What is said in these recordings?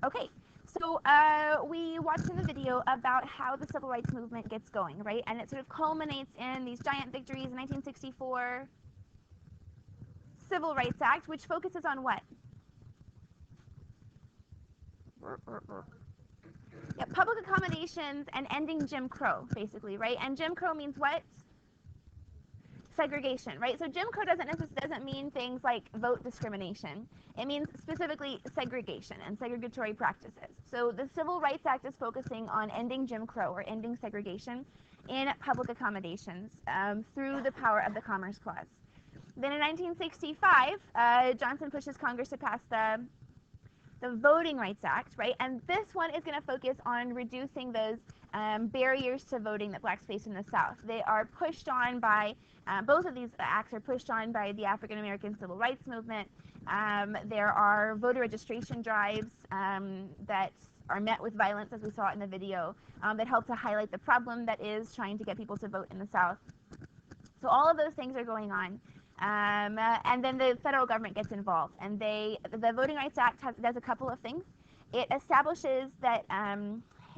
Okay, so we watched in the video about how the civil rights movement gets going, right? And it sort of culminates in these giant victories in 1964 Civil Rights Act, which focuses on what? Yeah, public accommodations and ending Jim Crow, basically, right? And Jim Crow means what? Segregation, right? So Jim Crow doesn't mean things like vote discrimination. It means specifically segregation and segregatory practices. So the Civil Rights Act is focusing on ending Jim Crow or ending segregation in public accommodations through the power of the Commerce Clause. Then in 1965, Johnson pushes Congress to pass the Voting Rights Act, right? And this one is going to focus on reducing those barriers to voting that blacks face in the South. They are pushed on by, both of these acts are pushed on by the African American Civil Rights Movement. There are voter registration drives that are met with violence, as we saw in the video, that help to highlight the problem that is trying to get people to vote in the South. So all of those things are going on. And then the federal government gets involved, and the Voting Rights Act does a couple of things. It establishes that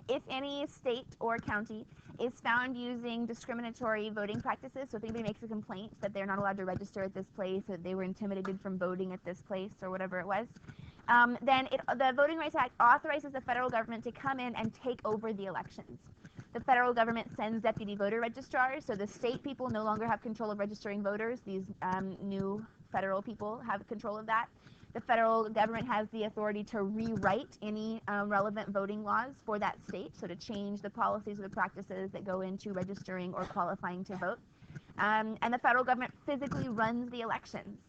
if any state or county is found using discriminatory voting practices, so if anybody makes a complaint that they're not allowed to register at this place, or they were intimidated from voting at this place, or whatever it was, then the Voting Rights Act authorizes the federal government to come in and take over the elections. The federal government sends deputy voter registrars, so the state people no longer have control of registering voters. These new federal people have control of that. The federal government has the authority to rewrite any relevant voting laws for that state, so to change the policies or the practices that go into registering or qualifying to vote. And the federal government physically runs the elections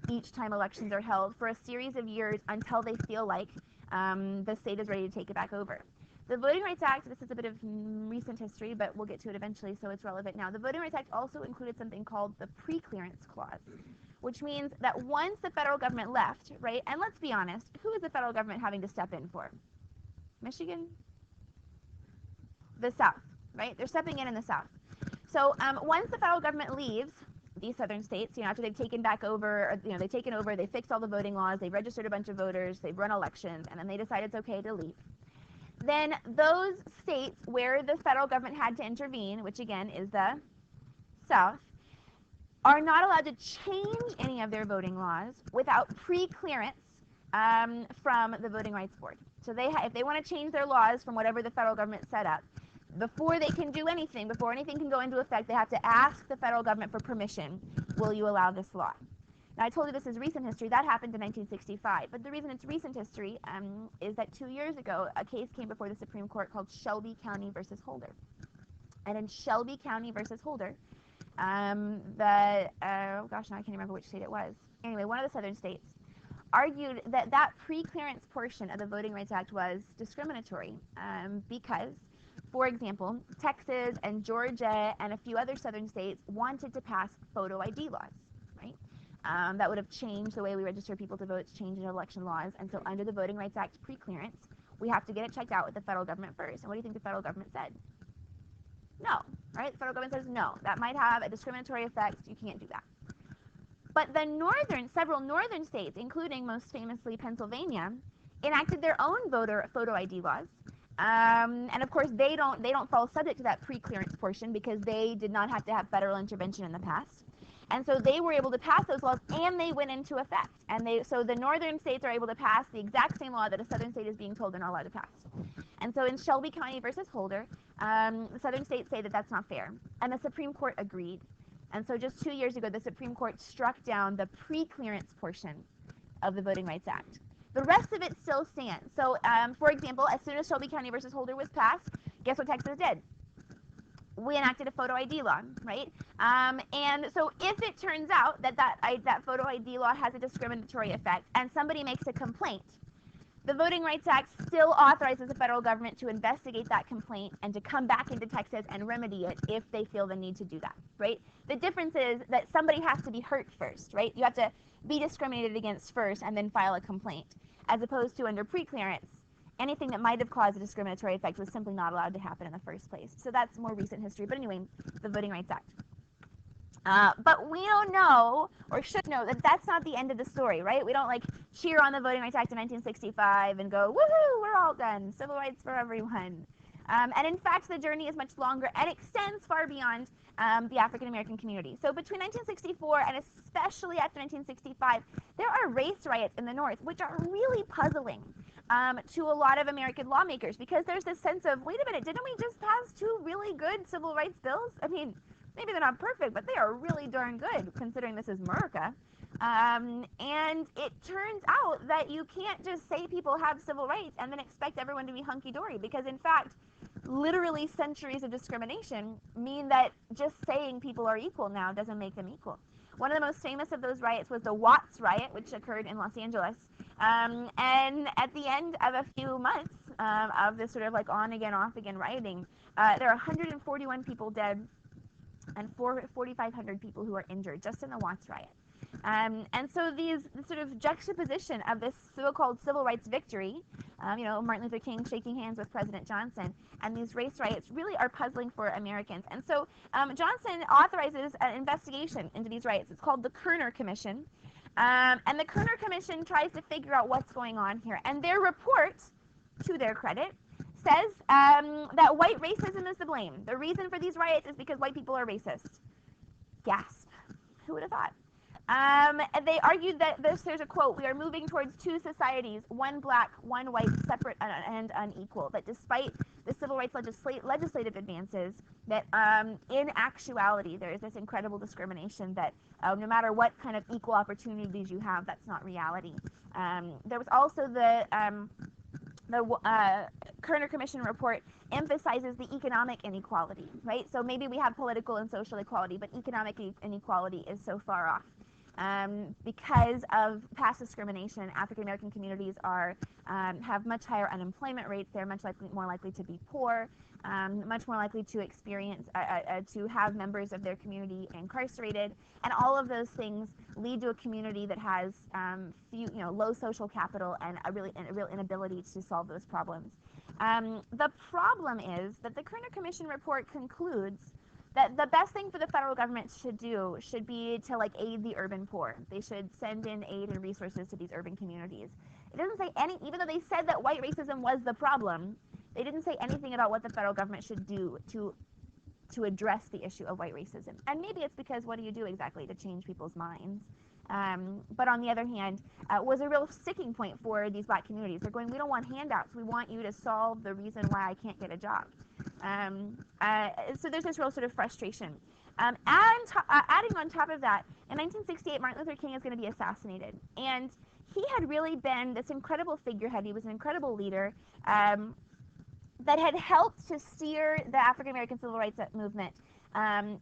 each time elections are held for a series of years until they feel like the state is ready to take it back over. The Voting Rights Act, this is a bit of recent history, but we'll get to it eventually, so it's relevant now. The Voting Rights Act also included something called the Preclearance Clause, which means that once the federal government left, right, and let's be honest, who is the federal government having to step in for? Michigan? The South, right? They're stepping in the South. So once the federal government leaves these southern states, after they've taken back over, or, they've taken over, they fixed all the voting laws, they've registered a bunch of voters, they've run elections, and then they decide it's okay to leave. Then those states where the federal government had to intervene, which again is the South, are not allowed to change any of their voting laws without pre-clearance from the Voting Rights Board. So if they want to change their laws from whatever the federal government set up, before they can do anything, before anything can go into effect, they have to ask the federal government for permission. Will you allow this law? Now, I told you this is recent history. That happened in 1965. But the reason it's recent history is that 2 years ago, a case came before the Supreme Court called Shelby County versus Holder. And in Shelby County versus Holder, oh gosh, now I can't remember which state it was. Anyway, one of the southern states argued that that pre-clearance portion of the Voting Rights Act was discriminatory because, for example, Texas and Georgia and a few other southern states wanted to pass photo ID laws, right? That would have changed the way we register people to vote, changed election laws, and so under the Voting Rights Act pre-clearance, we have to get it checked out with the federal government first. And what do you think the federal government said? No, right? The federal government says no, that might have a discriminatory effect, you can't do that. But the several northern states, including most famously Pennsylvania, enacted their own photo ID laws. And of course, they don't fall subject to that pre-clearance portion because they did not have to have federal intervention in the past. And so they were able to pass those laws, and they went into effect. And so the northern states are able to pass the exact same law that a southern state is being told they're not allowed to pass. And so in Shelby County versus Holder, the southern states say that that's not fair. And the Supreme Court agreed. And so just 2 years ago, the Supreme Court struck down the pre-clearance portion of the Voting Rights Act. The rest of it still stands. So, for example, as soon as Shelby County versus Holder was passed, guess what Texas did? We enacted a photo ID law, right? And so if it turns out that photo ID law has a discriminatory effect and somebody makes a complaint, the Voting Rights Act still authorizes the federal government to investigate that complaint and to come back into Texas and remedy it if they feel the need to do that, right? The difference is that somebody has to be hurt first, right? You have to be discriminated against first and then file a complaint, as opposed to under pre-clearance, anything that might have caused a discriminatory effect was simply not allowed to happen in the first place. So that's more recent history. But anyway, the Voting Rights Act. But we don't know, or should know, that that's not the end of the story, right? We don't like cheer on the Voting Rights Act of 1965 and go, woohoo, we're all done, civil rights for everyone. And in fact, the journey is much longer and extends far beyond the African American community. So between 1964 and especially after 1965, there are race riots in the North, which are really puzzling to a lot of American lawmakers, because there's this sense of, wait a minute, didn't we just pass two really good civil rights bills? I mean, maybe they're not perfect, but they are really darn good considering this is America. And it turns out that you can't just say people have civil rights and then expect everyone to be hunky-dory, because in fact, literally centuries of discrimination mean that just saying people are equal now doesn't make them equal. One of the most famous of those riots was the Watts Riot, which occurred in Los Angeles. And at the end of a few months of this sort of like on again, off again rioting, there are 141 people dead and 4,500 people who are injured just in the Watts Riot. And so this sort of juxtaposition of this so-called civil rights victory, Martin Luther King shaking hands with President Johnson, and these race riots really are puzzling for Americans. And so Johnson authorizes an investigation into these riots. It's called the Kerner Commission. And the Kerner Commission tries to figure out what's going on here. And their report, to their credit, says that white racism is to blame. The reason for these riots is because white people are racist. Gasp. Who would have thought? They argued that there's a quote, "We are moving towards two societies, one black, one white, separate and unequal." That despite the civil rights legislative advances, that in actuality there is this incredible discrimination that no matter what kind of equal opportunities you have, that's not reality. There was also the Kerner Commission report emphasizes the economic inequality, right? So maybe we have political and social equality, but economic inequality is so far off. Because of past discrimination, African American communities have much higher unemployment rates. They're much more likely to be poor, much more likely to experience to have members of their community incarcerated, and all of those things lead to a community that has low social capital and a real inability to solve those problems. The problem is that the Kerner Commission report concludes that the best thing for the federal government should be to aid the urban poor. They should send in aid and resources to these urban communities. It doesn't say even though they said that white racism was the problem, they didn't say anything about what the federal government should do to address the issue of white racism. And maybe it's because what do you do exactly to change people's minds? But on the other hand, was a real sticking point for these black communities. They're going, we don't want handouts. We want you to solve the reason why I can't get a job. So there's this real sort of frustration. And adding on top of that, in 1968, Martin Luther King is going to be assassinated. And he had really been this incredible figurehead. He was an incredible leader that had helped to steer the African American civil rights movement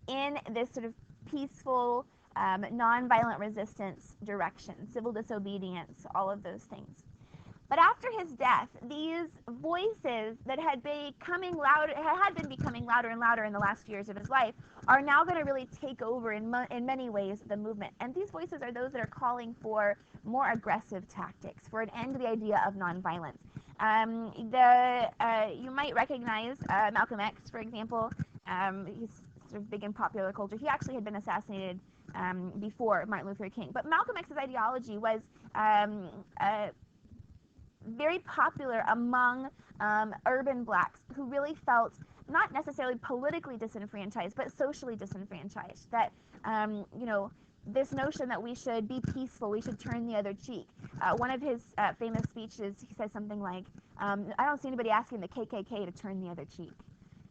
in this sort of peaceful, nonviolent resistance direction, civil disobedience, all of those things. But after his death, these voices that had been becoming louder and louder in the last years of his life are now going to really take over in many ways the movement. And these voices are those that are calling for more aggressive tactics, for an end to the idea of nonviolence. You might recognize Malcolm X, for example. He's sort of big in popular culture. He actually had been assassinated before Martin Luther King. But Malcolm X's ideology was very popular among urban blacks who really felt not necessarily politically disenfranchised, but socially disenfranchised. That, this notion that we should be peaceful, we should turn the other cheek. One of his famous speeches, he says something like, I don't see anybody asking the KKK to turn the other cheek.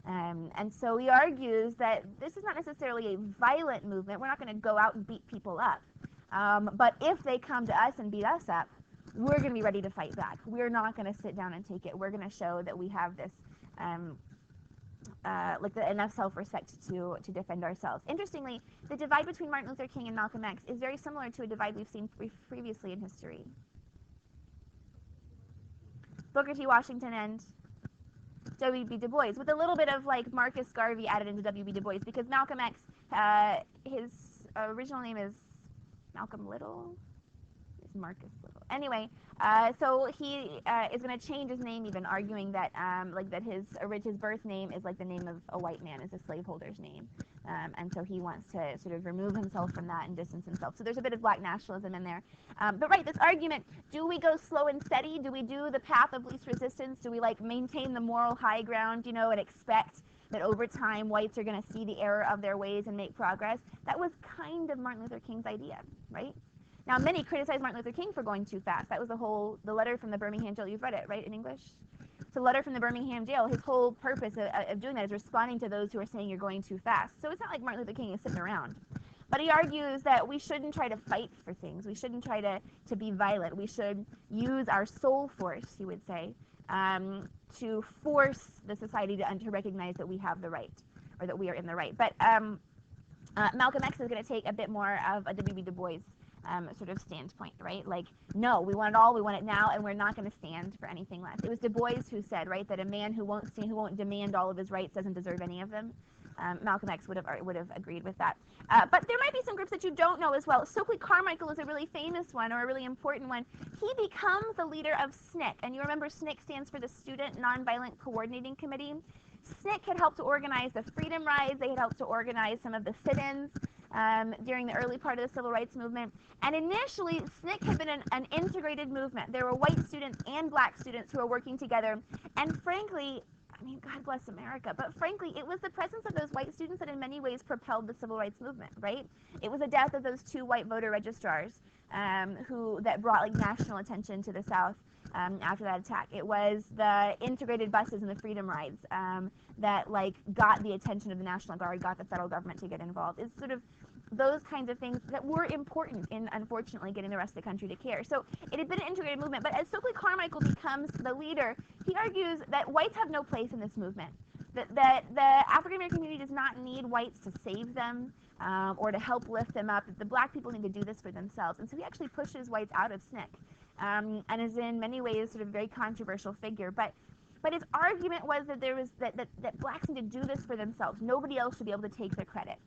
And so he argues that this is not necessarily a violent movement. We're not going to go out and beat people up. But if they come to us and beat us up, we're going to be ready to fight back. We're not going to sit down and take it. We're going to show that we have this, enough self-respect to defend ourselves. Interestingly, the divide between Martin Luther King and Malcolm X is very similar to a divide we've seen previously in history. Booker T. Washington and W.B. Du Bois, with a little bit of Marcus Garvey added into W.B. Du Bois, because Malcolm X, his original name is Malcolm Little. Marcus Little. Anyway, so he is going to change his name, even arguing that that his birth name is like the name of a white man, is a slaveholder's name. And so he wants to sort of remove himself from that and distance himself. So there's a bit of black nationalism in there. But right, this argument, do we go slow and steady? Do we do the path of least resistance? Do we like maintain the moral high ground, you know, and expect that over time whites are going to see the error of their ways and make progress? That was kind of Martin Luther King's idea, right? Now, many criticize Martin Luther King for going too fast. That was the letter from the Birmingham jail. You've read it, right, in English? So, letter from the Birmingham jail, his whole purpose of doing that is responding to those who are saying you're going too fast. So it's not like Martin Luther King is sitting around. But he argues that we shouldn't try to fight for things. We shouldn't try to be violent. We should use our soul force, he would say, to force the society to recognize that we have the right, or that we are in the right. But Malcolm X is going to take a bit more of a W.B. Du Bois sort of standpoint, right? Like, no, we want it all, we want it now, and we're not going to stand for anything less. It was Du Bois who said, right, that a man who won't demand all of his rights doesn't deserve any of them. Malcolm X would have agreed with that. But there might be some groups that you don't know as well. Stokely Carmichael is a really famous one, or a really important one. He becomes the leader of SNCC, and you remember SNCC stands for the Student Nonviolent Coordinating Committee. SNCC had helped to organize the Freedom Rides. They had helped to organize some of the sit-ins during the early part of the Civil Rights Movement. And initially, SNCC had been an integrated movement. There were white students and black students who were working together. And frankly, I mean, God bless America, but frankly, it was the presence of those white students that in many ways propelled the Civil Rights Movement, right? It was the death of those 2 white voter registrars that brought like national attention to the South after that attack. It was the integrated buses and the Freedom Rides that like got the attention of the National Guard, got the federal government to get involved. It's sort of those kinds of things that were important in, unfortunately, getting the rest of the country to care. So it had been an integrated movement, but as Stokely Carmichael becomes the leader, he argues that whites have no place in this movement, that the African-American community does not need whites to save them or to help lift them up, that the black people need to do this for themselves. And so he actually pushes whites out of SNCC and is in many ways sort of a very controversial figure. But his argument was that that blacks need to do this for themselves. Nobody else should be able to take the credit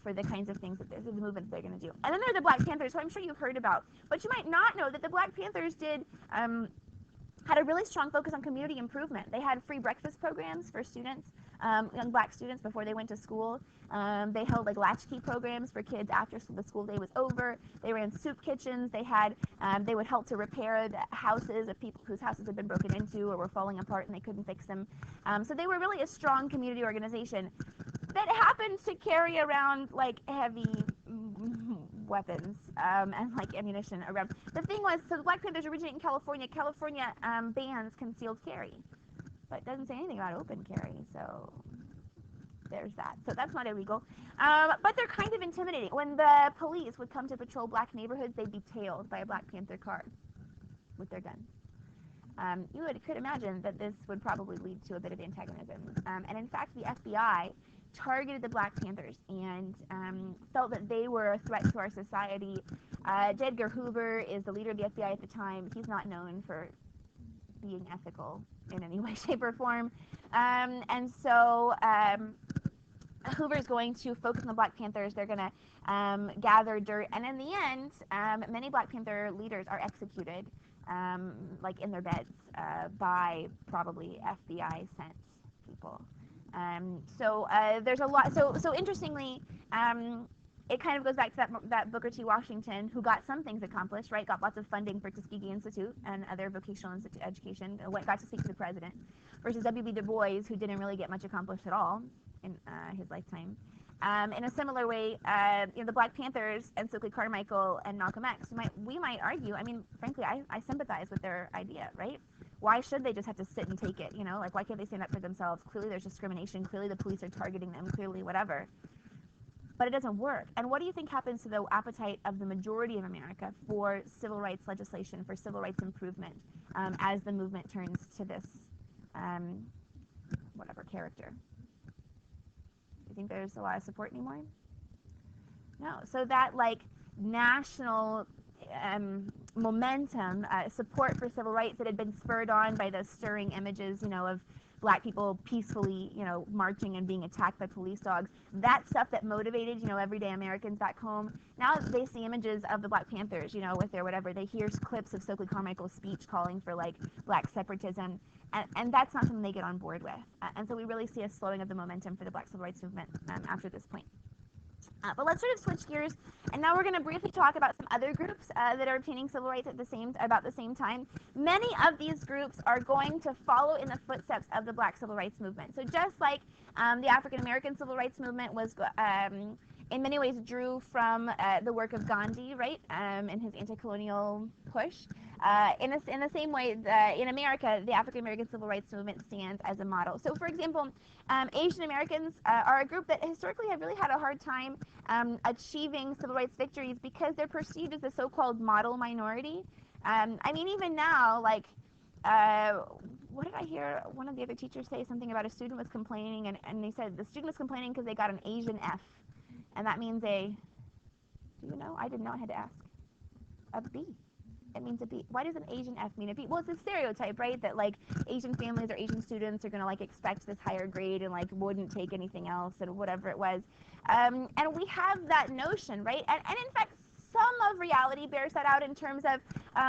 for the kinds of things that the movement they're going to do. And then there are the Black Panthers, who I'm sure you've heard about. But you might not know that the Black Panthers had a really strong focus on community improvement. They had free breakfast programs for students, young black students, before they went to school. They held like latchkey programs for kids after the school day was over. They ran soup kitchens. They would help to repair the houses of people whose houses had been broken into or were falling apart and they couldn't fix them. So they were really a strong community organization that happened to carry around like heavy weapons and like ammunition around. The thing was, so the Black Panthers originate in California. California bans concealed carry, but it doesn't say anything about open carry, so there's that. So that's not illegal. But they're kind of intimidating. When the police would come to patrol black neighborhoods, they'd be tailed by a Black Panther car with their guns. You could imagine that this would probably lead to a bit of antagonism. And in fact, the FBI targeted the Black Panthers and felt that they were a threat to our society. J. Edgar Hoover is the leader of the FBI at the time. He's not known for being ethical in any way, shape, or form. And so Hoover is going to focus on the Black Panthers. They're going to gather dirt. And in the end, many Black Panther leaders are executed, like in their beds, by probably FBI sent people. So there's a lot. So interestingly, it kind of goes back to that Booker T. Washington, who got some things accomplished, right? Got lots of funding for Tuskegee Institute and other vocational education, got to speak to the president, versus W.B. Du Bois, who didn't really get much accomplished at all in his lifetime. In a similar way, the Black Panthers and Stokely Carmichael and Malcolm X, we might argue, I mean, frankly, I sympathize with their idea, right? Why should they just have to sit and take it, Like, why can't they stand up for themselves? Clearly there's discrimination. Clearly the police are targeting them. Clearly whatever. But it doesn't work. And what do you think happens to the appetite of the majority of America for civil rights legislation, for civil rights improvement, as the movement turns to this, whatever, character? Do you think there's a lot of support anymore? No. So that, like, national momentum, support for civil rights that had been spurred on by those stirring images, of black people peacefully, you know, marching and being attacked by police dogs. That stuff that motivated, you know, everyday Americans back home. Now they see images of the Black Panthers, you know, with their whatever. They hear clips of Stokely Carmichael's speech calling for like black separatism, and that's not something they get on board with. And so we really see a slowing of the momentum for the Black Civil Rights Movement after this point. But let's sort of switch gears, and now we're going to briefly talk about some other groups that are obtaining civil rights about the same time. Many of these groups are going to follow in the footsteps of the Black Civil Rights Movement. So just like the African American Civil Rights Movement was in many ways drew from the work of Gandhi, right, and his anti-colonial push. In the same way, in America, the African American Civil Rights Movement stands as a model. So, for example, Asian Americans are a group that historically have really had a hard time achieving civil rights victories because they're perceived as the so-called model minority. I mean, even now, like, what did I hear one of the other teachers say? Something about a student was complaining, and they said the student was complaining because they got an Asian F. And that means do you know? I didn't know, I had to ask. A B. It means a B. Why does an Asian F mean a B? Well, it's a stereotype, right? That like Asian families or Asian students are going to like expect this higher grade and like wouldn't take anything else and whatever it was. And we have that notion, right? And in fact, some of reality bears that out in terms of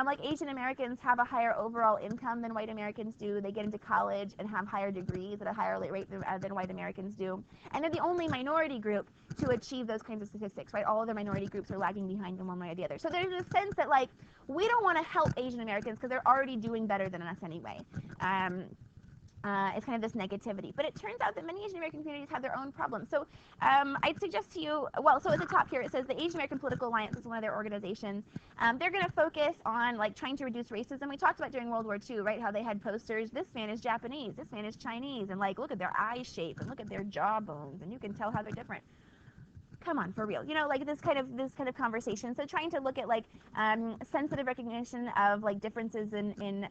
like Asian Americans have a higher overall income than white Americans do. They get into college and have higher degrees at a higher rate than white Americans do. And they're the only minority group to achieve those kinds of statistics, right? All of the minority groups are lagging behind in one way or the other. So there's a sense that like we don't want to help Asian Americans because they're already doing better than us anyway. It's kind of this negativity. But it turns out that many Asian American communities have their own problems. So I'd suggest to you, well, so at the top here it says the Asian American Political Alliance is one of their organizations. They're going to focus on like trying to reduce racism. We talked about during World War II, right, how they had posters, this man is Japanese, this man is Chinese, and like look at their eye shape and look at their jawbones, and you can tell how they're different. Come on, for real, you know, like this kind of conversation. So trying to look at like sensitive recognition of like differences in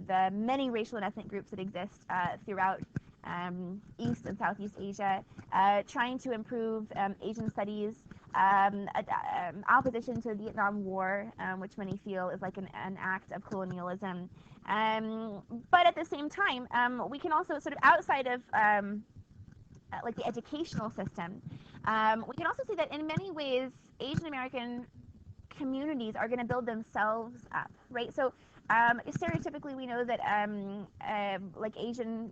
the many racial and ethnic groups that exist throughout East and Southeast Asia, trying to improve Asian studies, opposition to the Vietnam War, which many feel is like an act of colonialism. But at the same time, we can also sort of outside of like the educational system, we can also see that in many ways Asian American communities are going to build themselves up, right? So stereotypically we know that like Asian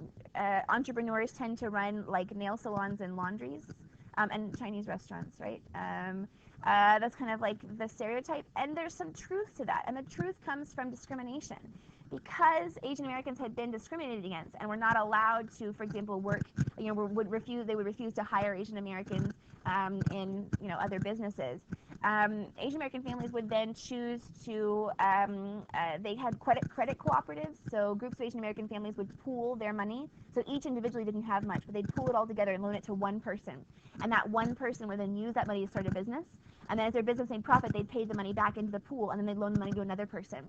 entrepreneurs tend to run like nail salons and laundries and Chinese restaurants, right? That's kind of like the stereotype, and there's some truth to that, and the truth comes from discrimination. Because Asian Americans had been discriminated against and were not allowed to, for example, work, you know, would refuse to hire Asian Americans in, you know, other businesses. Asian American families would then choose to, they had credit cooperatives, so groups of Asian American families would pool their money. So each individually didn't have much, but they'd pool it all together and loan it to one person. And that one person would then use that money to start a business. And then as their business made profit, they'd pay the money back into the pool, and then they'd loan the money to another person.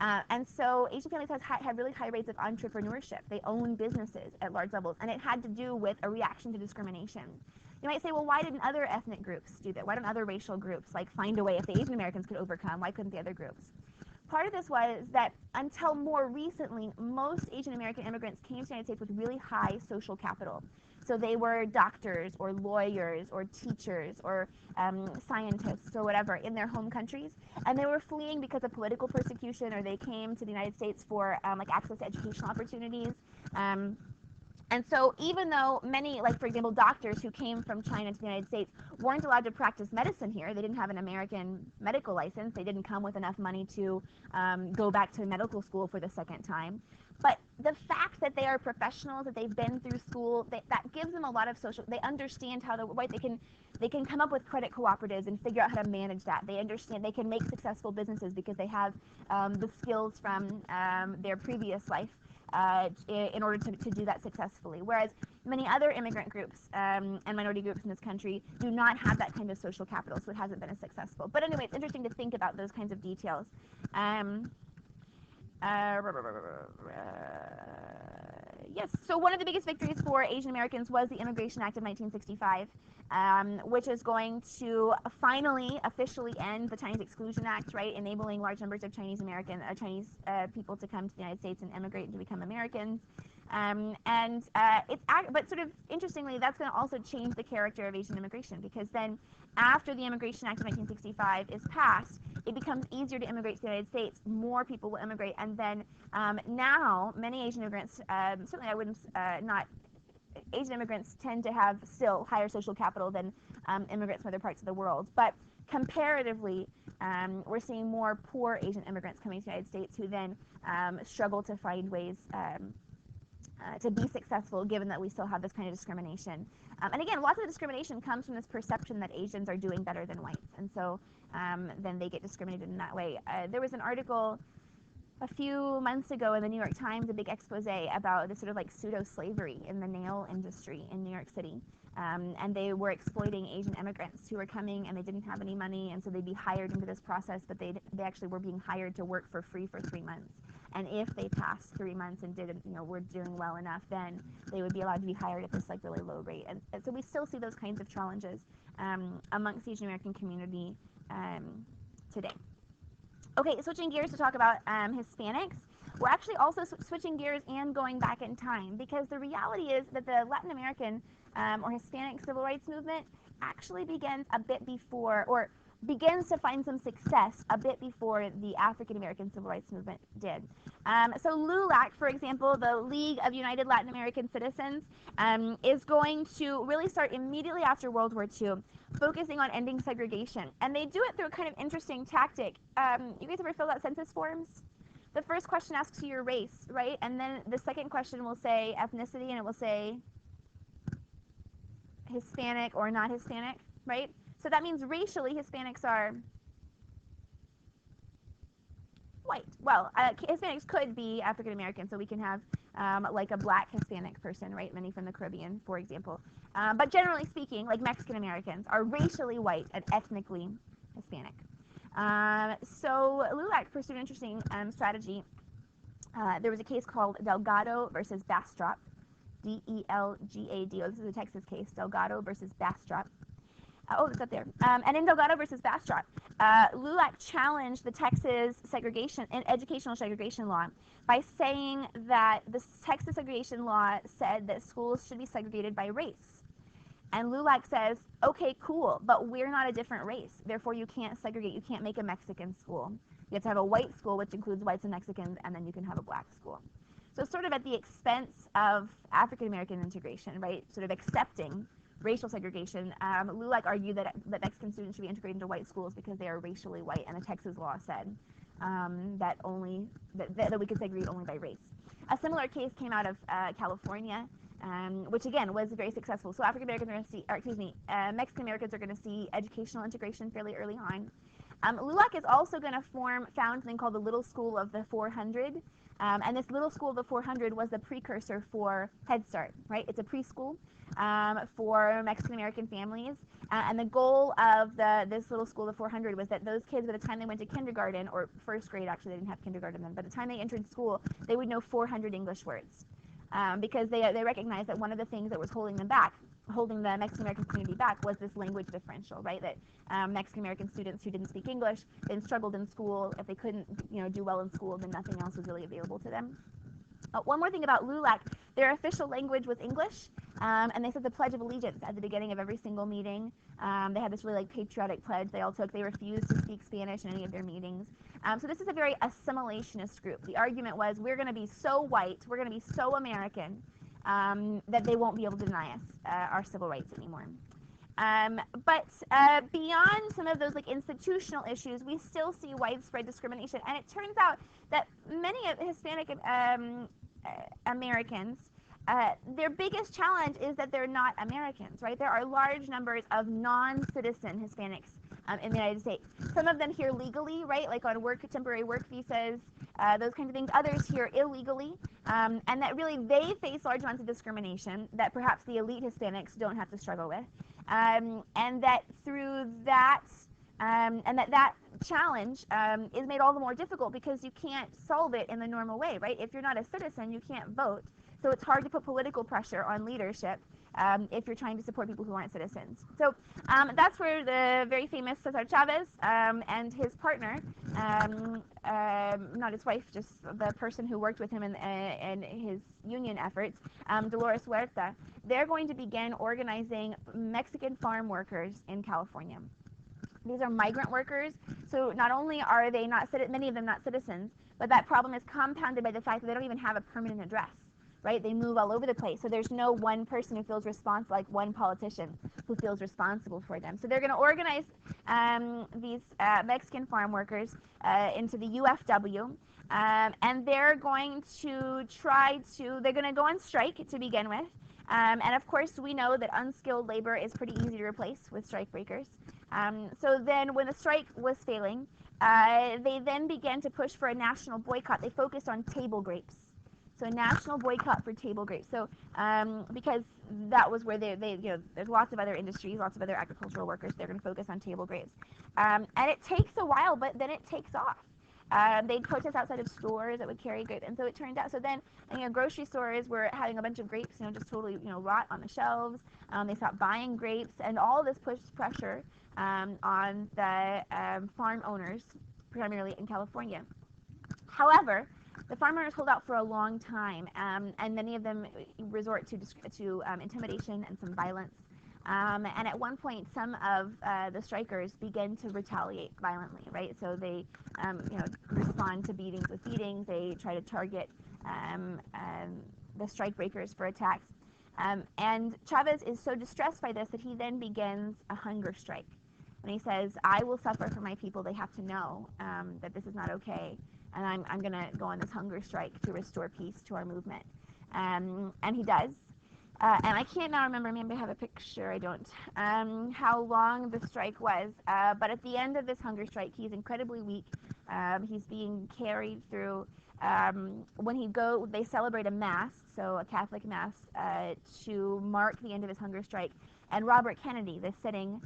And so Asian families had really high rates of entrepreneurship. They own businesses at large levels, and it had to do with a reaction to discrimination. You might say, well, why didn't other ethnic groups do that? Why didn't other racial groups like find a way? If the Asian Americans could overcome, why couldn't the other groups? Part of this was that until more recently, most Asian American immigrants came to the United States with really high social capital. So they were doctors or lawyers or teachers or scientists or whatever in their home countries, and they were fleeing because of political persecution, or they came to the United States for like access to educational opportunities. And so even though many, like for example, doctors who came from China to the United States weren't allowed to practice medicine here, they didn't have an American medical license, they didn't come with enough money to go back to medical school for the second time. But the fact that they are professionals, that they've been through school, that gives them a lot of social, they understand how to, right, they can come up with credit cooperatives and figure out how to manage that. They understand, they can make successful businesses because they have the skills from their previous life in order to do that successfully. Whereas many other immigrant groups and minority groups in this country do not have that kind of social capital, so it hasn't been as successful. But anyway, it's interesting to think about those kinds of details. Yes, so one of the biggest victories for Asian Americans was the Immigration Act of 1965, which is going to finally officially end the Chinese Exclusion Act, right, enabling large numbers of Chinese people to come to the United States and immigrate and to become Americans. But sort of interestingly, that's going to also change the character of Asian immigration, because then after the Immigration Act of 1965 is passed, it becomes easier to immigrate to the United States. More people will immigrate, and then now many Asian immigrants, certainly I wouldn't not Asian immigrants tend to have still higher social capital than immigrants from other parts of the world, but comparatively, we're seeing more poor Asian immigrants coming to the United States who then struggle to find ways to be successful, given that we still have this kind of discrimination. And again, lots of the discrimination comes from this perception that Asians are doing better than whites, and so then they get discriminated in that way. There was an article a few months ago in the New York Times, a big expose about this sort of like pseudo-slavery in the nail industry in New York City. And they were exploiting Asian immigrants who were coming and they didn't have any money, and so they'd be hired into this process, but they actually were being hired to work for free for 3 months. And if they passed 3 months and were doing well enough, then they would be allowed to be hired at this like really low rate. And so we still see those kinds of challenges amongst the Asian American community today. Okay, switching gears to talk about Hispanics. We're actually also switching gears and going back in time, because the reality is that the Latin American or Hispanic civil rights movement actually begins a bit before, or begins to find some success a bit before the African American civil rights movement did. So LULAC, for example, the League of United Latin American Citizens, is going to really start immediately after World War II, focusing on ending segregation. And they do it through a kind of interesting tactic. You guys ever filled out census forms? The first question asks you your race, right? And then the second question will say ethnicity, and it will say Hispanic or not Hispanic, right? So that means racially Hispanics are white. Well, Hispanics could be African American, so we can have like a black Hispanic person, right? Many from the Caribbean, for example. But generally speaking, like Mexican Americans are racially white and ethnically Hispanic. So LULAC pursued an interesting strategy. There was a case called Delgado versus Bastrop, D-E-L-G-A-D-O. This is a Texas case, Delgado versus Bastrop. Oh, it's up there. And in Delgado versus Bastrop, LULAC challenged the Texas segregation and educational segregation law by saying that the Texas segregation law said that schools should be segregated by race. And LULAC says, okay, cool, but we're not a different race. Therefore, you can't segregate. You can't make a Mexican school. You have to have a white school, which includes whites and Mexicans, and then you can have a black school. So sort of at the expense of African American integration, right? Sort of accepting racial segregation. LULAC argued that Mexican students should be integrated into white schools because they are racially white, and the Texas law said that we could segregate only by race. A similar case came out of California, which again was very successful. So African Americans are going to see, or excuse me, Mexican Americans are going to see educational integration fairly early on. LULAC is also going to found something called the Little School of the 400. And this Little School of the 400 was the precursor for Head Start, right? It's a preschool for Mexican American families. And the goal of this Little School of the 400 was that those kids, by the time they went to kindergarten, or first grade, actually they didn't have kindergarten then, by the time they entered school, they would know 400 English words. Because they recognized that one of the things that was holding the Mexican American community back, was this language differential, right? That Mexican American students who didn't speak English then struggled in school. If they couldn't, do well in school, then nothing else was really available to them. One more thing about LULAC, their official language was English, and they said the Pledge of Allegiance at the beginning of every single meeting. They had this really patriotic pledge they all took. They refused to speak Spanish in any of their meetings. So this is a very assimilationist group. The argument was, we're going to be so white, we're going to be so American, that they won't be able to deny us our civil rights anymore. But beyond some of those institutional issues, we still see widespread discrimination. And it turns out that many of Hispanic Americans, their biggest challenge is that they're not Americans, right? There are large numbers of non-citizen Hispanics in the United States. Some of them here legally, right, like on temporary work visas, those kinds of things. Others here illegally, and that really they face large amounts of discrimination that perhaps the elite Hispanics don't have to struggle with, and that through that, that challenge is made all the more difficult because you can't solve it in the normal way, right? If you're not a citizen, you can't vote, so it's hard to put political pressure on leadership if you're trying to support people who aren't citizens. So that's where the very famous Cesar Chavez and his partner, not his wife, just the person who worked with him in his union efforts, Dolores Huerta, they're going to begin organizing Mexican farm workers in California. These are migrant workers, so not only are they not many of them not citizens, but that problem is compounded by the fact that they don't even have a permanent address, right? They move all over the place, so there's no one person who feels responsible, like one politician who feels responsible for them. So they're going to organize these Mexican farm workers into the UFW, and they're going to they're going to go on strike to begin with. And of course, we know that unskilled labor is pretty easy to replace with strike breakers. So then when the strike was failing, they then began to push for a national boycott. They focused on table grapes. So a national boycott for table grapes. So because that was where there's lots of other industries, lots of other agricultural workers. They're going to focus on table grapes. And it takes a while, but then it takes off. They'd protest outside of stores that would carry grapes, and so it turned out. So then, grocery stores were having a bunch of grapes, just totally, rot on the shelves. They stopped buying grapes, and all this pushed pressure on the farm owners, primarily in California. However, the farm owners hold out for a long time, and many of them resort to intimidation and some violence. And at one point, some of the strikers begin to retaliate violently, right? So they, respond to beatings with beatings. They try to target the strike breakers for attacks. And Chavez is so distressed by this that he then begins a hunger strike. And he says, I will suffer for my people. They have to know that this is not okay. And I'm going to go on this hunger strike to restore peace to our movement. And he does. And I can't now remember, maybe I have a picture, I don't, how long the strike was. But at the end of this hunger strike, he's incredibly weak. He's being carried through, they celebrate a mass, so a Catholic mass, to mark the end of his hunger strike. And Robert Kennedy, the sitting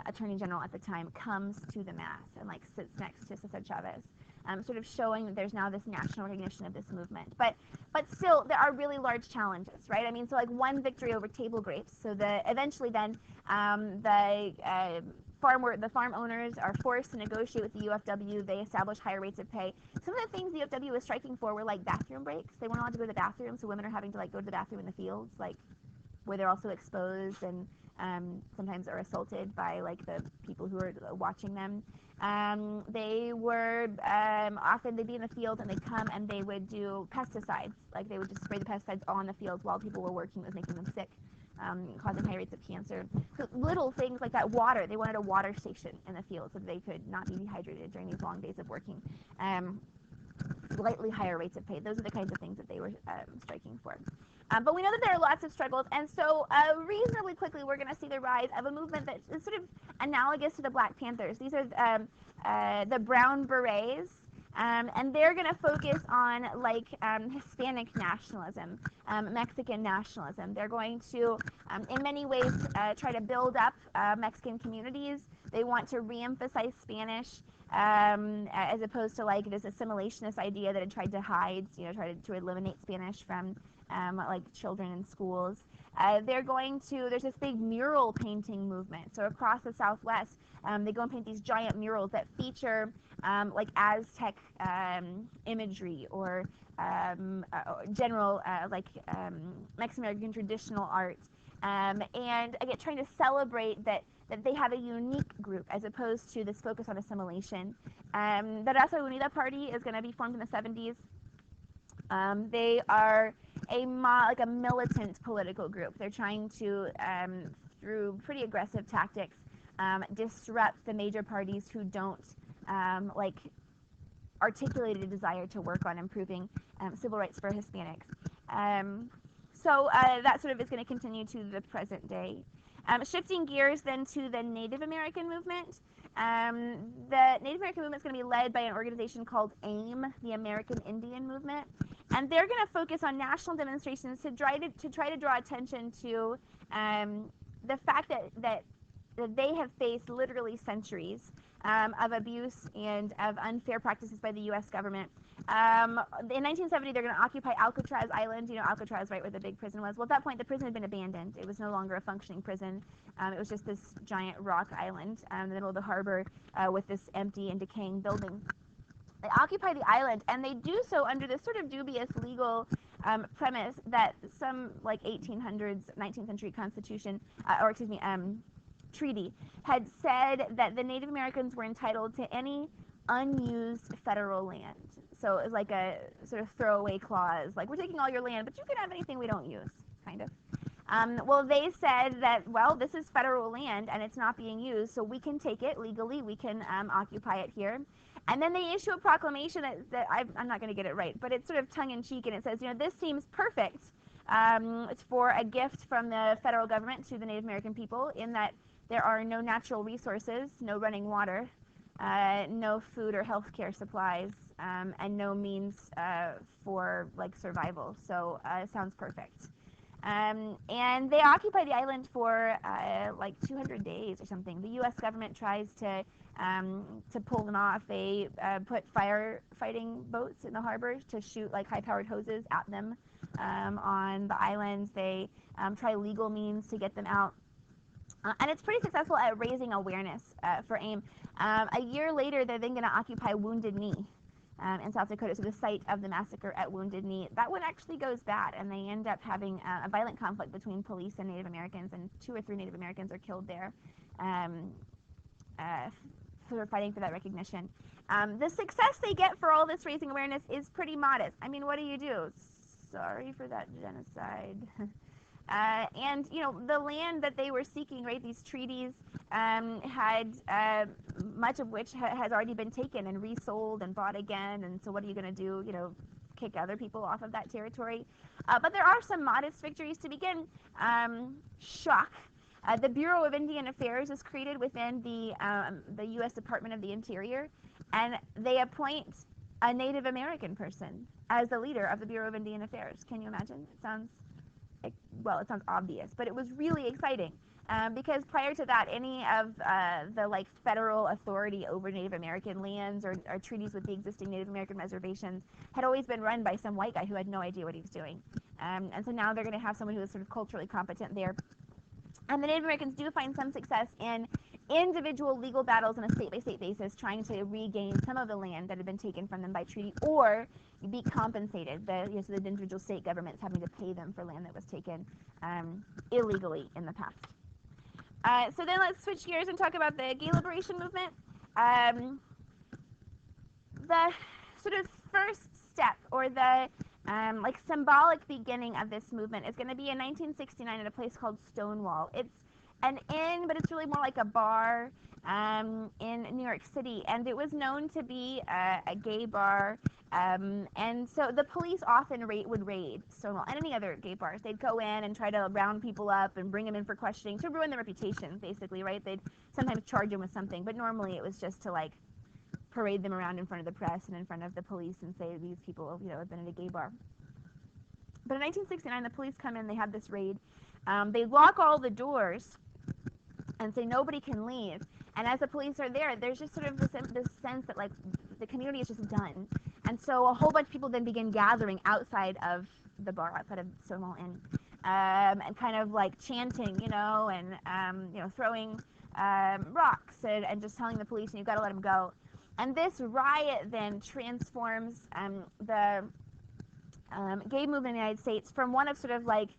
Attorney General at the time, comes to the mass and sits next to Cesar Chavez. Sort of showing that there's now this national recognition of this movement. But still, there are really large challenges, right? I mean, so one victory over table grapes. So eventually then the farm owners are forced to negotiate with the UFW. They establish higher rates of pay. Some of the things the UFW was striking for were bathroom breaks. They weren't allowed to go to the bathroom, so women are having to go to the bathroom in the fields, where they're also exposed and sometimes are assaulted by the people who are watching them. They were often they'd be in the field and they'd come and they would do pesticides. They would just spray the pesticides on the fields while people were working. It was making them sick, causing high rates of cancer. So little things like that. Water. They wanted a water station in the field so that they could not be dehydrated during these long days of working. Slightly higher rates of pay. Those are the kinds of things that they were striking for. But we know that there are lots of struggles, and so reasonably quickly we're going to see the rise of a movement that is sort of analogous to the Black Panthers. These are the Brown Berets, and they're going to focus on Hispanic nationalism, Mexican nationalism. They're going to, in many ways, try to build up Mexican communities. They want to re-emphasize Spanish. As opposed to this assimilationist idea that had tried to hide, tried to eliminate Spanish from children in schools. There's this big mural painting movement. So across the Southwest, they go and paint these giant murals that feature Aztec imagery or general Mexican American traditional art. And again, trying to celebrate that they have a unique group as opposed to this focus on assimilation. The Raza Unida Party is going to be formed in the 70s. They are a militant political group. They're trying to, through pretty aggressive tactics, disrupt the major parties who don't articulate a desire to work on improving civil rights for Hispanics. So that sort of is going to continue to the present day. Shifting gears then to the Native American movement. The Native American movement is going to be led by an organization called AIM, the American Indian Movement, and they're going to focus on national demonstrations to try to draw attention to the fact that they have faced literally centuries of abuse and of unfair practices by the U.S. government. In 1970, they're going to occupy Alcatraz Island. You know, Alcatraz, right, where the big prison was. Well, at that point, the prison had been abandoned. It was no longer a functioning prison. It was just this giant rock island in the middle of the harbor with this empty and decaying building. They occupy the island, and they do so under this sort of dubious legal premise that some, like, 1800s, 19th century constitution, treaty, had said that the Native Americans were entitled to any unused federal land. So it was like a sort of throwaway clause, like, we're taking all your land, but you can have anything we don't use, kind of. Well, they said that, well, this is federal land and it's not being used, so we can take it legally, we can occupy it here. And then they issue a proclamation that I'm not going to get it right, but it's sort of tongue-in-cheek, and it says, you know, this seems perfect. It's for a gift from the federal government to the Native American people, in that there are no natural resources, no running water, no food or health care supplies, and no means for, like, survival. So it sounds perfect. And they occupy the island for like 200 days or something. The U.S. government tries to pull them off. They put firefighting boats in the harbor to shoot, like, high-powered hoses at them on the islands. They try legal means to get them out. And it's pretty successful at raising awareness for AIM. A year later, they're then going to occupy Wounded Knee in South Dakota, so the site of the massacre at Wounded Knee. That one actually goes bad, and they end up having a violent conflict between police and Native Americans, and 2 or 3 Native Americans are killed there for fighting for that recognition. The success they get for all this raising awareness is pretty modest. I mean, what do? Sorry for that genocide. And, you know, the land that they were seeking, right, these treaties had much of which has already been taken and resold and bought again. And so what are you going to do? You know, kick other people off of that territory? But there are some modest victories to begin. Shock. The Bureau of Indian Affairs is created within the U.S. Department of the Interior, and they appoint a Native American person as the leader of the Bureau of Indian Affairs. Can you imagine? It sounds obvious, but it was really exciting because prior to that, any of the, like, federal authority over Native American lands or treaties with the existing Native American reservations had always been run by some white guy who had no idea what he was doing. And so now they're going to have someone who is sort of culturally competent there. And the Native Americans do find some success in individual legal battles on a state-by-state basis, trying to regain some of the land that had been taken from them by treaty, or be compensated. So the individual state governments having to pay them for land that was taken illegally in the past. So then let's switch gears and talk about the gay liberation movement. The sort of first step, or the like symbolic beginning of this movement, is going to be in 1969 at a place called Stonewall. It's an inn, but it's really more like a bar in New York City, and it was known to be a gay bar, and so the police often would raid Stonewall and any other gay bars. They'd go in and try to round people up and bring them in for questioning to ruin their reputation, basically, right? They'd sometimes charge them with something, but normally it was just to, like, parade them around in front of the press and in front of the police and say these people, you know, have been at a gay bar. But in 1969, the police come in, they have this raid. They lock all the doors and say nobody can leave. And as the police are there, there's just sort of this sense that, like, the community is just done. And so a whole bunch of people then begin gathering outside of the bar, outside of Stonewall Inn, and kind of, like, chanting, you know, and you know, throwing rocks and just telling the police, you've got to let them go. And this riot then transforms the gay movement in the United States from one of sort of, like,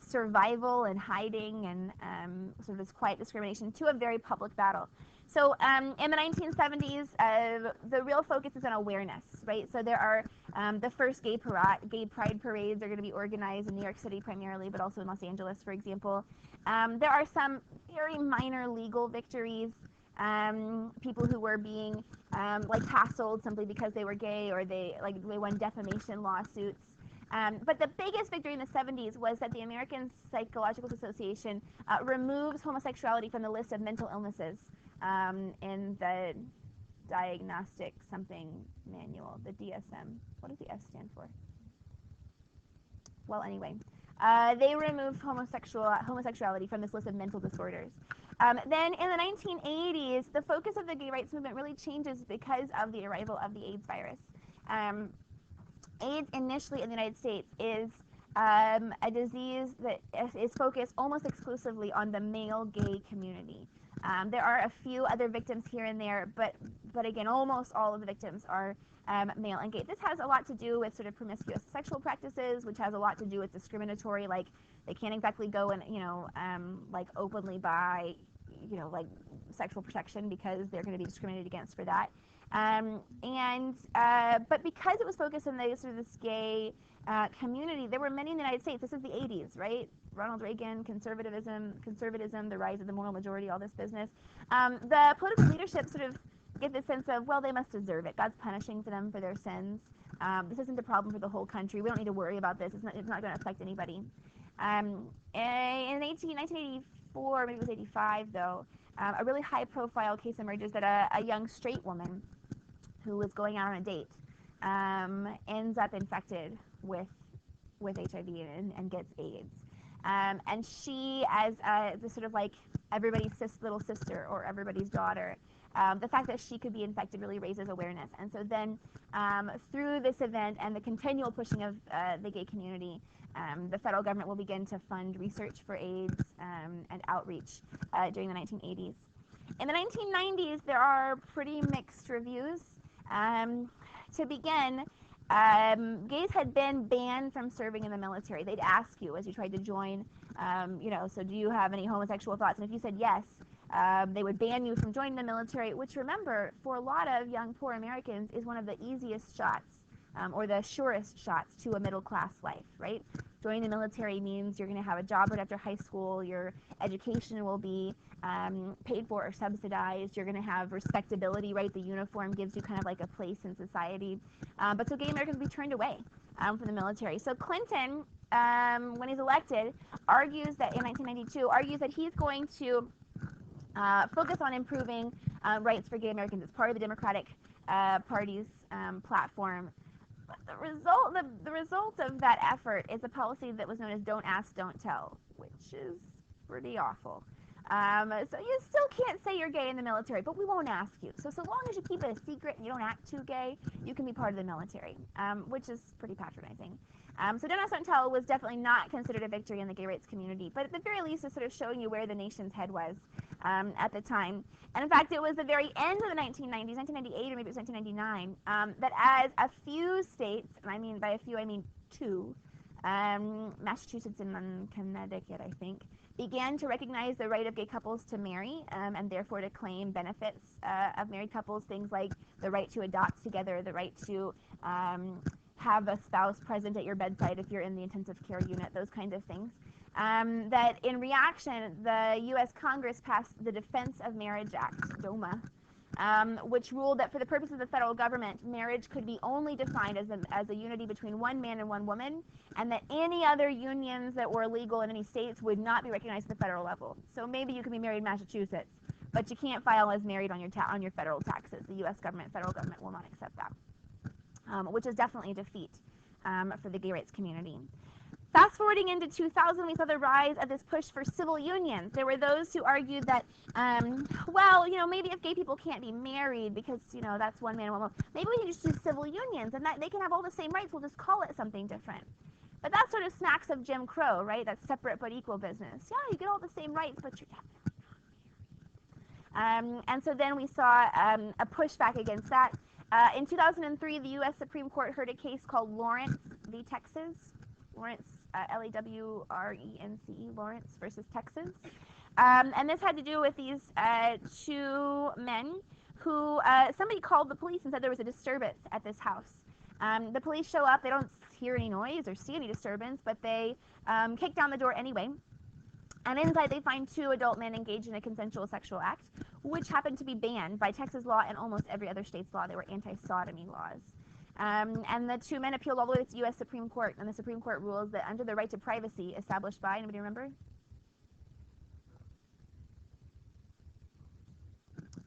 survival and hiding and sort of this quiet discrimination to a very public battle. So in the 1970s, the real focus is on awareness, right? So there are the first gay pride parades are going to be organized in New York City primarily, but also in Los Angeles, for example. There are some very minor legal victories. People who were being like hassled simply because they were gay, or they won defamation lawsuits. But the biggest victory in the 70s was that the American Psychological Association removes homosexuality from the list of mental illnesses in the Diagnostic something manual, the DSM. What does the S stand for? Well, anyway, they removed homosexuality from this list of mental disorders. Then in the 1980s, the focus of the gay rights movement really changes because of the arrival of the AIDS virus. AIDS initially in the United States is a disease that is focused almost exclusively on the male gay community. There are a few other victims here and there, but again, almost all of the victims are male and gay. This has a lot to do with sort of promiscuous sexual practices, which has a lot to do with discriminatory, like they can't exactly go and, like openly buy, like sexual protection because they're going to be discriminated against for that. But because it was focused on the sort of this gay community, there were many in the United States. This is the 80s, right? Ronald Reagan, conservatism, the rise of the moral majority, all this business. The political leadership sort of get this sense of, well, they must deserve it. God's punishing them for their sins. This isn't a problem for the whole country. We don't need to worry about this. It's not going to affect anybody. In 1984, maybe it was 85 though, a really high-profile case emerges that a young straight woman who was going out on a date ends up infected with HIV and gets AIDS. And she, as the sort of like everybody's little sister or everybody's daughter, the fact that she could be infected really raises awareness. And so then through this event and the continual pushing of the gay community, the federal government will begin to fund research for AIDS and outreach during the 1980s. In the 1990s, there are pretty mixed reviews. To begin, gays had been banned from serving in the military. They'd ask you as you tried to join, so do you have any homosexual thoughts? And if you said yes, they would ban you from joining the military, which, remember, for a lot of young poor Americans is one of the easiest shots or the surest shots to a middle-class life, right? Joining the military means you're going to have a job right after high school, your education will be paid for or subsidized, you're going to have respectability, right? The uniform gives you kind of like a place in society. But so gay Americans will be turned away from the military. So Clinton, when he's elected, argues that in 1992, that he's going to focus on improving rights for gay Americans. It's part of the Democratic Party's platform. But the result of that effort is a policy that was known as "Don't Ask, Don't Tell," which is pretty awful. So you still can't say you're gay in the military, but we won't ask you. So long as you keep it a secret and you don't act too gay, you can be part of the military, which is pretty patronizing. So Don't Ask, Don't Tell was definitely not considered a victory in the gay rights community, but at the very least, it's sort of showing you where the nation's head was at the time. And in fact, it was the very end of the 1990s, 1998 or maybe it was 1999, that as a few states, and I mean by a few, I mean two, Massachusetts and Connecticut, I think, began to recognize the right of gay couples to marry and therefore to claim benefits of married couples, things like the right to adopt together, the right to have a spouse present at your bedside if you're in the intensive care unit, those kinds of things. That in reaction, the U.S. Congress passed the Defense of Marriage Act, DOMA, which ruled that for the purpose of the federal government, marriage could be only defined as a unity between one man and one woman, and that any other unions that were legal in any states would not be recognized at the federal level. So maybe you can be married in Massachusetts, but you can't file as married on your federal taxes. The U.S. federal government will not accept that, which is definitely a defeat for the gay rights community. Fast forwarding into 2000, we saw the rise of this push for civil unions. There were those who argued that, maybe if gay people can't be married because, that's one man and one woman, maybe we can just do civil unions and that they can have all the same rights. We'll just call it something different. But that sort of smacks of Jim Crow, right? That's separate but equal business. Yeah, you get all the same rights, but you're definitely not married. And so then we saw a pushback against that. In 2003, the U.S. Supreme Court heard a case called Lawrence v. Texas. Lawrence, L-A-W-R-E-N-C-E, Lawrence versus Texas. And this had to do with these two men who, somebody called the police and said there was a disturbance at this house. The police show up, they don't hear any noise or see any disturbance, but they kick down the door anyway. And inside they find two adult men engaged in a consensual sexual act, which happened to be banned by Texas law and almost every other state's law. They were anti-sodomy laws. And the two men appealed all the way to the U.S. Supreme Court, and the Supreme Court rules that under the right to privacy established by, anybody remember?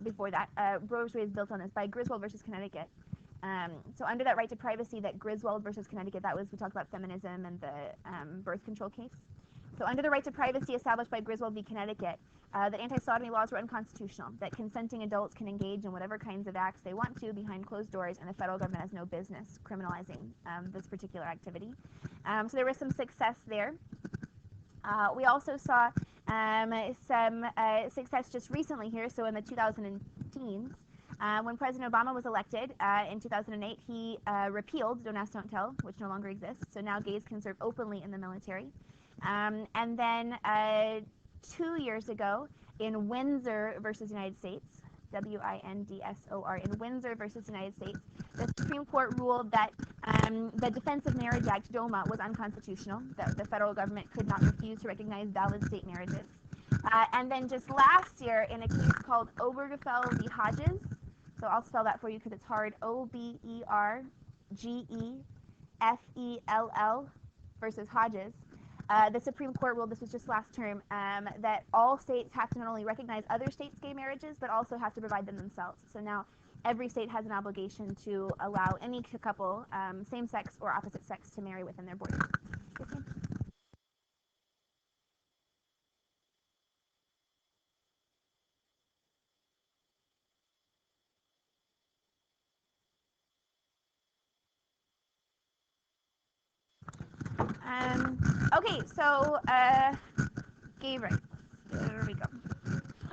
Before that, Roe v. Wade is built on this, by Griswold versus Connecticut. So under that right to privacy, that Griswold versus Connecticut, that was, we talked about feminism and the birth control case. So under the right to privacy established by Griswold v. Connecticut, that anti-sodomy laws were unconstitutional, that consenting adults can engage in whatever kinds of acts they want to behind closed doors, and the federal government has no business criminalizing this particular activity. So there was some success there. We also saw some success just recently here, so in the 2010s, when President Obama was elected in 2008, he repealed Don't Ask, Don't Tell, which no longer exists, so now gays can serve openly in the military. And then 2 years ago, in Windsor versus United States, W-I-N-D-S-O-R, in Windsor versus United States, the Supreme Court ruled that the Defense of Marriage Act, DOMA, was unconstitutional, that the federal government could not refuse to recognize valid state marriages. And then just last year, in a case called Obergefell v. Hodges, so I'll spell that for you because it's hard, O-B-E-R-G-E-F-E-L-L versus Hodges, the Supreme Court ruled, this was just last term, that all states have to not only recognize other states' gay marriages, but also have to provide them themselves. So now every state has an obligation to allow any couple, same-sex or opposite sex, to marry within their borders. Okay, so gay rights. There we go.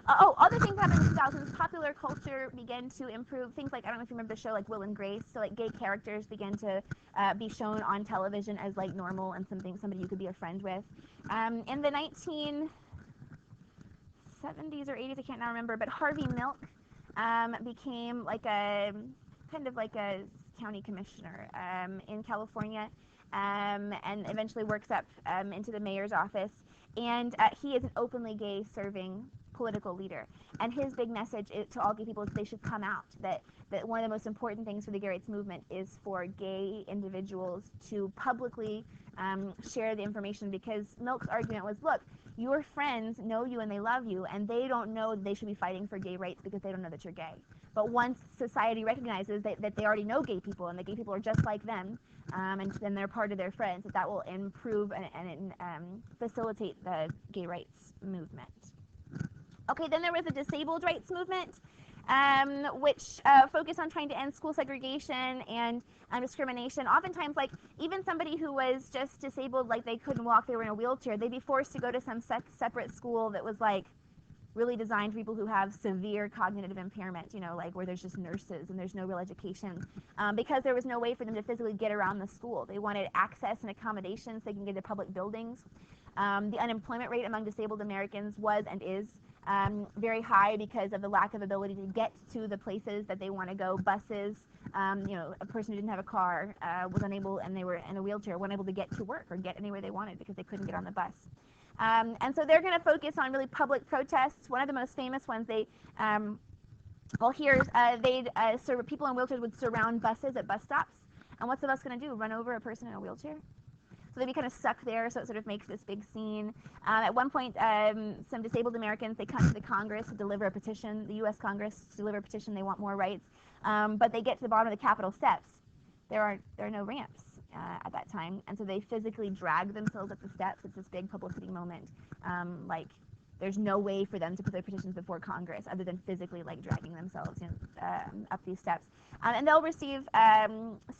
Other things happened in the 2000s. Popular culture began to improve. Things like, I don't know if you remember the show like Will and Grace. So like gay characters began to be shown on television as like normal and somebody you could be a friend with. In the 1970s or 80s, I can't now remember, but Harvey Milk became like a kind of like a county commissioner in California, and eventually works up into the mayor's office. And he is an openly gay serving political leader. And his big message to all gay people is they should come out, that one of the most important things for the gay rights movement is for gay individuals to publicly share the information, because Milk's argument was, look, your friends know you and they love you, and they don't know they should be fighting for gay rights because they don't know that you're gay. But once society recognizes that they already know gay people and the gay people are just like them, and then they're part of their friends, that will improve and facilitate the gay rights movement. Okay, then there was a disabled rights movement, which focused on trying to end school segregation and discrimination. Oftentimes, like, even somebody who was just disabled, like they couldn't walk, they were in a wheelchair, they'd be forced to go to some separate school that was like really designed for people who have severe cognitive impairment, you know, like where there's just nurses and there's no real education, because there was no way for them to physically get around the school. They wanted access and accommodations so they can get to public buildings. The unemployment rate among disabled Americans was and is very high because of the lack of ability to get to the places that they want to go. Buses, you know, a person who didn't have a car was unable, and they were in a wheelchair, weren't able to get to work or get anywhere they wanted because they couldn't get on the bus. And so they're going to focus on really public protests. One of the most famous ones, they'd people in wheelchairs would surround buses at bus stops. And what's the bus going to do? Run over a person in a wheelchair? So they'd be kind of stuck there, so it sort of makes this big scene. At one point, some disabled Americans, they come to the Congress to deliver a petition, the U.S. Congress, to deliver a petition. They want more rights. But they get to the bottom of the Capitol steps. There are no ramps at that time, and so they physically drag themselves up the steps. It's this big publicity moment. Like, there's no way for them to put their petitions before Congress other than physically, like, dragging themselves up these steps. And they'll receive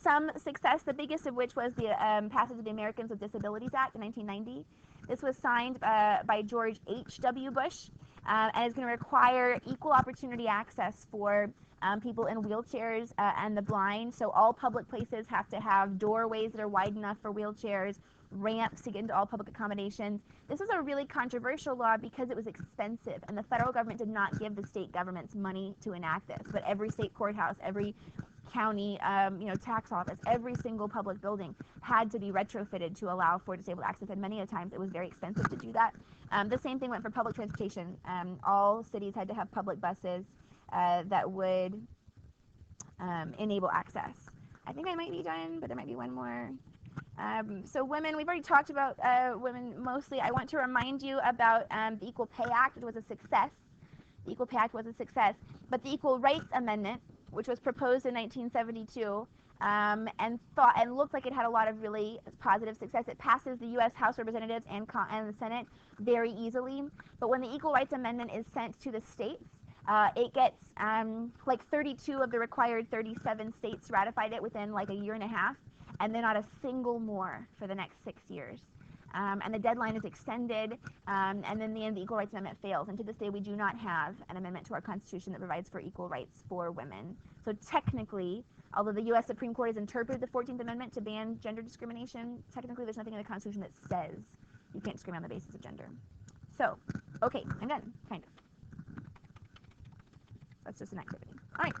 some success, the biggest of which was the passage of the Americans with Disabilities Act in 1990. This was signed by George H.W. Bush, and is going to require equal opportunity access for people in wheelchairs and the blind. So all public places have to have doorways that are wide enough for wheelchairs, ramps to get into all public accommodations. This was a really controversial law because it was expensive, and the federal government did not give the state governments money to enact this. But every state courthouse, every county, tax office, every single public building had to be retrofitted to allow for disabled access, and many a times it was very expensive to do that. The same thing went for public transportation. All cities had to have public buses that would enable access. I think I might be done, but there might be one more. So women, we've already talked about women mostly. I want to remind you about the Equal Pay Act. It was a success. The Equal Pay Act was a success. But the Equal Rights Amendment which was proposed in 1972, and looked like it had a lot of really positive success. It passes the U.S. House of Representatives and the Senate very easily. But when the Equal Rights Amendment is sent to the states, it gets like 32 of the required 37 states ratified it within like a year and a half, and then not a single more for the next 6 years. And the deadline is extended, and then the Equal Rights Amendment fails. And to this day, we do not have an amendment to our Constitution that provides for equal rights for women. So technically, although the U.S. Supreme Court has interpreted the 14th Amendment to ban gender discrimination, technically there's nothing in the Constitution that says you can't discriminate on the basis of gender. So, okay, I'm done, kind of. That's just an activity. All right.